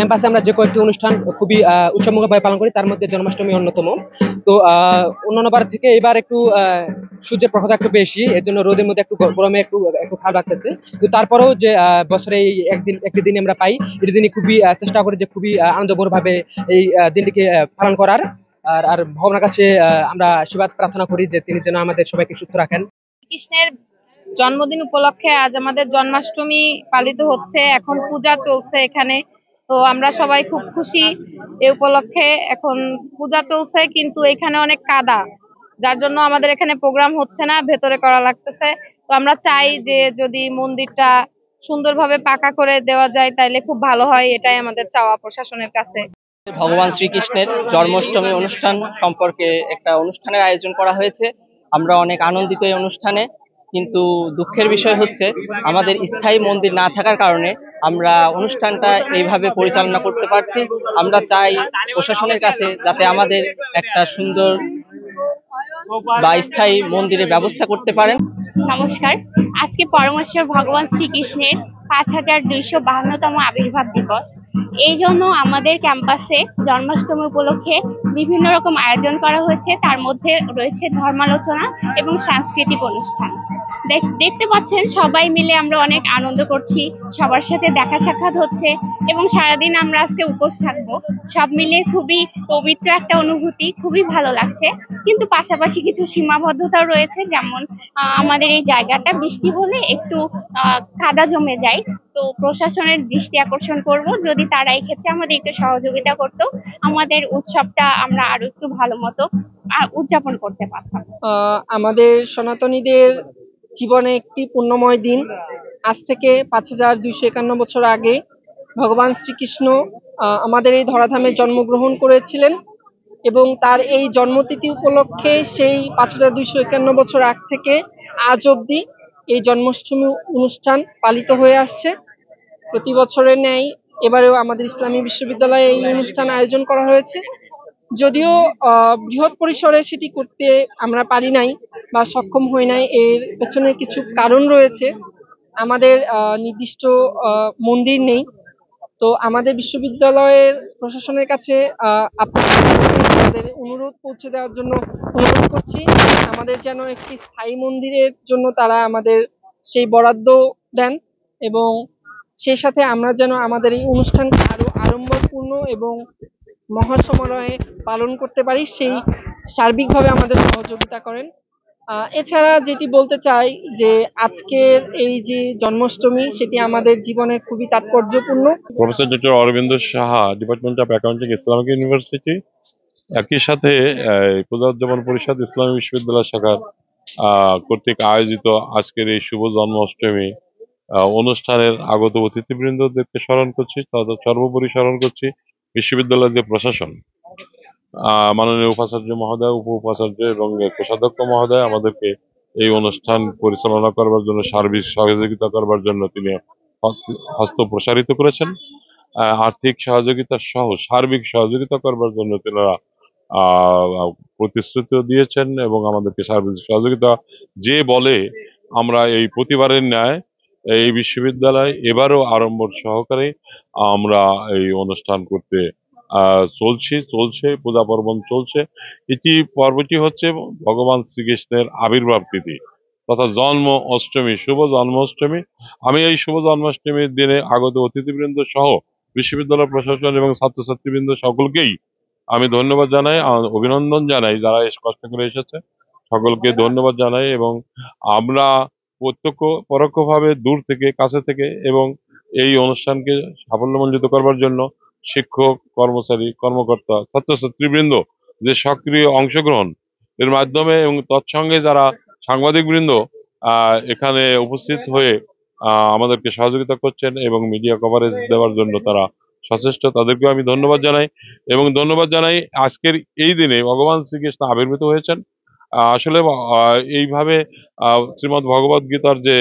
ক্যাম্পাসে আমরা যে কয়েকটি অনুষ্ঠান খুবই উৎসবমুখরভাবে পালন করি, তার মধ্যে জন্মাষ্টমী অন্যতম। তো অন্যান্য বার থেকে এবার একটু সূর্যের প্রখরতা একটু বেশি, এর জন্য রোদের মধ্যে একটু গরমে একটু একটু খারাপ লাগতেছে। তো তারপরেও যে বছরে এই একটি দিন আমরা পাই, এটি দিনই খুবই চেষ্টা করি যে খুবই আনন্দময়ভাবে এই দিনটিকে পালন করার। আর আর ভগবানের কাছে আমরা আশীর্বাদ প্রার্থনা করি যে তিনি যেন আমাদের সবাইকে সুস্থ রাখেন। কৃষ্ণের জন্মদিন উপলক্ষে আজ আমাদের জন্মাষ্টমী পালিত হচ্ছে, এখন পূজা চলছে এখানে। তো আমরা সবাই খুব খুশি এ উপলক্ষে। এখন পূজা চলছে কিন্তু এখানে অনেক কাদা, যার জন্য আমাদের এখানে প্রোগ্রাম হচ্ছে না, ভেতরে করা লাগতেছে। তো আমরা চাই যে যদি মন্দিরটা সুন্দরভাবে পাকা করে দেওয়া যায় তাইলে খুব ভালো হয়, এটাই আমাদের চাওয়া প্রশাসনের কাছে। ভগবান শ্রীকৃষ্ণের জন্মাষ্টমী অনুষ্ঠান সম্পর্কে একটা অনুষ্ঠানের আয়োজন করা হয়েছে। আমরা অনেক আনন্দিত এই অনুষ্ঠানে, কিন্তু দুঃখের বিষয় হচ্ছে আমাদের স্থায়ী মন্দির না থাকার কারণে আমরা অনুষ্ঠানটা এইভাবে পরিচালনা করতে পারছি। আমরা চাই প্রশাসনের কাছে যাতে আমাদের একটা সুন্দর বা স্থায়ী মন্দিরের ব্যবস্থা করতে পারেন। নমস্কার। আজকে পরমেশ্বর ভগবান শ্রীকৃষ্ণের 5252তম আবির্ভাব দিবস। এই জন্য আমাদের ক্যাম্পাসে জন্মাষ্টমী উপলক্ষে বিভিন্ন রকম আয়োজন করা হয়েছে, তার মধ্যে রয়েছে ধর্মালোচনা এবং সাংস্কৃতিক অনুষ্ঠান। দেখতে পাচ্ছেন সবাই মিলে আমরা অনেক আনন্দ করছি, সবার সাথে দেখা সাক্ষাৎ হচ্ছে এবং সারাদিন আমরা আজকে উপোস থাকবো। সব মিলিয়ে খুবই পবিত্র একটা অনুভূতি, খুবই ভালো লাগছে। কিন্তু পাশাপাশি কিছু সীমাবদ্ধতাও রয়েছে, যেমন আমাদের এই জায়গাটা বৃষ্টি হলে একটু কাদা জমে যায়। তো প্রশাসনের দৃষ্টি আকর্ষণ করব, যদি তারা এই ক্ষেত্রে আমাদের একটু সহযোগিতা করতো, আমাদের উৎসবটা আমরা আরো একটু ভালো মতো উদযাপন করতে পারতাম। আমাদের সনাতনীদের জীবনে একটি পুণ্যময় দিন। আজ থেকে 5251 বছর আগে ভগবান শ্রীকৃষ্ণ আমাদের এই ধরাধামে জন্মগ্রহণ করেছিলেন এবং তার এই জন্মতিথি উপলক্ষে সেই 5251 বছর আগ থেকে আজ অবধি এই জন্মাষ্টমী অনুষ্ঠান পালিত হয়ে আসছে। প্রতি বছরের ন্যায় এবারেও আমাদের ইসলামী বিশ্ববিদ্যালয়ে এই অনুষ্ঠান আয়োজন করা হয়েছে। যদিও বৃহৎ পরিসরে সেটি করতে আমরা পারি নাই বা সক্ষম হই নাই, এর পেছনে কিছু কারণ রয়েছে। আমাদের নির্দিষ্ট মন্দির নেই। তো আমাদের বিশ্ববিদ্যালয়ের প্রশাসনের কাছে আপনাদের অনুরোধ পৌঁছে দেওয়ার জন্য অনুরোধ করছি, আমাদের যেন একটি স্থায়ী মন্দিরের জন্য তারা আমাদের সেই বরাদ্দ দেন এবং সেই সাথে আমরা যেন আমাদের এই অনুষ্ঠানকে আরো আড়ম্বরপূর্ণ এবং মহাসমারোহে পালন করতে পারি, সেই সার্বিকভাবে আমাদের সহযোগিতা করেন। এছাড়া যেটি বলতে চাই যে আজকের এই যে জন্মাষ্টমী, সেটি আমাদের জীবনের খুবই তাৎপর্যপূর্ণ। Professor doctor Arabinda Saha, department of accounting, Islamic university, একই সাথে পূজা উদযাপন পরিষদ ইসলামী বিশ্ববিদ্যালয় শাখার কর্তৃক আয়োজিত আজকের এই শুভ জন্মাষ্টমী অনুষ্ঠানের আগত অতিথিবৃন্দদেরকে স্মরণ করছি, তাদের সর্বোপরি স্মরণ করছি বিশ্ববিদ্যালয়ের যে প্রশাসন, মাননীয় উপাচার্য মহোদয়, উপ উপাচার্য এবং কোষাধ্যক্ষ মহোদয় আমাদেরকে এই অনুষ্ঠান পরিচালনা করবার জন্য, সার্বিক সহযোগিতা করবার জন্য তিনি হস্ত প্রসারিত করেছেন। আর্থিক সহযোগিতা সহ সার্বিক সহযোগিতা করবার জন্য তেনারা প্রতিশ্রুতিও দিয়েছেন এবং আমাদেরকে সার্বিক সহযোগিতা যে বলে আমরা এই প্রতিবারের ন্যায় এই বিশ্ববিদ্যালয় এবারও আড়ম্বর সহকারে আমরা এই অনুষ্ঠান করতে চলছে, পূজা পার্বণ চলছে। এটি পর্বটি হচ্ছে ভগবান শ্রীকৃষ্ণের আবির্ভাব তিথি তথা জন্ম অষ্টমী, শুভ জন্মাষ্টমী। আমি এই শুভ জন্মাষ্টমীর দিনে আগত অতিথিবৃন্দ সহ বিশ্ববিদ্যালয় প্রশাসন এবং ছাত্রছাত্রীবৃন্দ সকলকেই আমি ধন্যবাদ জানাই, অভিনন্দন জানাই। যারা কষ্ট করে এসেছে সকলকে ধন্যবাদ জানাই এবং আমরা প্রত্যক্ষ পরোক্ষভাবে দূর থেকে কাছে থেকে এবং এই অনুষ্ঠানকে সাফল্যমণ্ডিত করবার জন্য শিক্ষক, কর্মচারী, কর্মকর্তা, ছাত্রছাত্রীবৃন্দ যে সক্রিয় অংশগ্রহণ এর মাধ্যমে এবং তৎসঙ্গে যারা সাংবাদিকবৃন্দ এখানে উপস্থিত হয়ে আমাদেরকে সহযোগিতা করছেন এবং মিডিয়া কভারেজ দেওয়ার জন্য তারা সচেষ্ট, তাদেরকেও আমি ধন্যবাদ জানাই এবং ধন্যবাদ জানাই আজকের এই দিনে ভগবান শ্রীকৃষ্ণ আবির্ভূত হয়েছেন। আসলে এইভাবে শ্রীমদ্ ভগবদ গীতার যে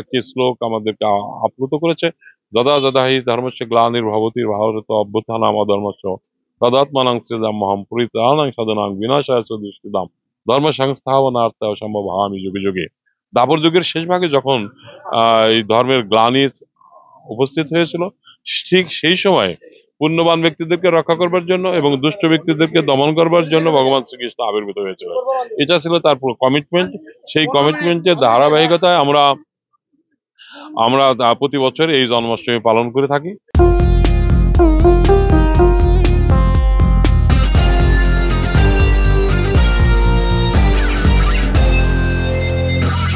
একটি শ্লোক আমাদেরকে আপ্লুত করেছে, যদা যদা হি ধর্মস্য গ্লানির্ভবতি ভারত অভ্যুত্থানাম অধর্মস্য তদাত্মানাং সৃজাম্যহম পরিত্রাণাং সাধনাং বিনাশায় চ দুষ্কৃতাম ধর্ম সংস্থাপনার্থায় সম্ভবামি যুগে যুগে। দাপর যুগের শেষ ভাগে যখন এই ধর্মের গ্লানি উপস্থিত হয়েছিল, ঠিক সেই সময় পুণ্যবান ব্যক্তিদেরকে রক্ষা করবার জন্য এবং দুষ্ট ব্যক্তিদেরকে দমন করবার জন্য ভগবান শ্রীকৃষ্ণ আবির্ভূত হয়েছিল। এটা ছিল তার কমিটমেন্ট। সেই কমিটমেন্টের ধারাবাহিকতায় আমরা প্রতি বছর এই জন্মাষ্টমী পালন করে থাকি।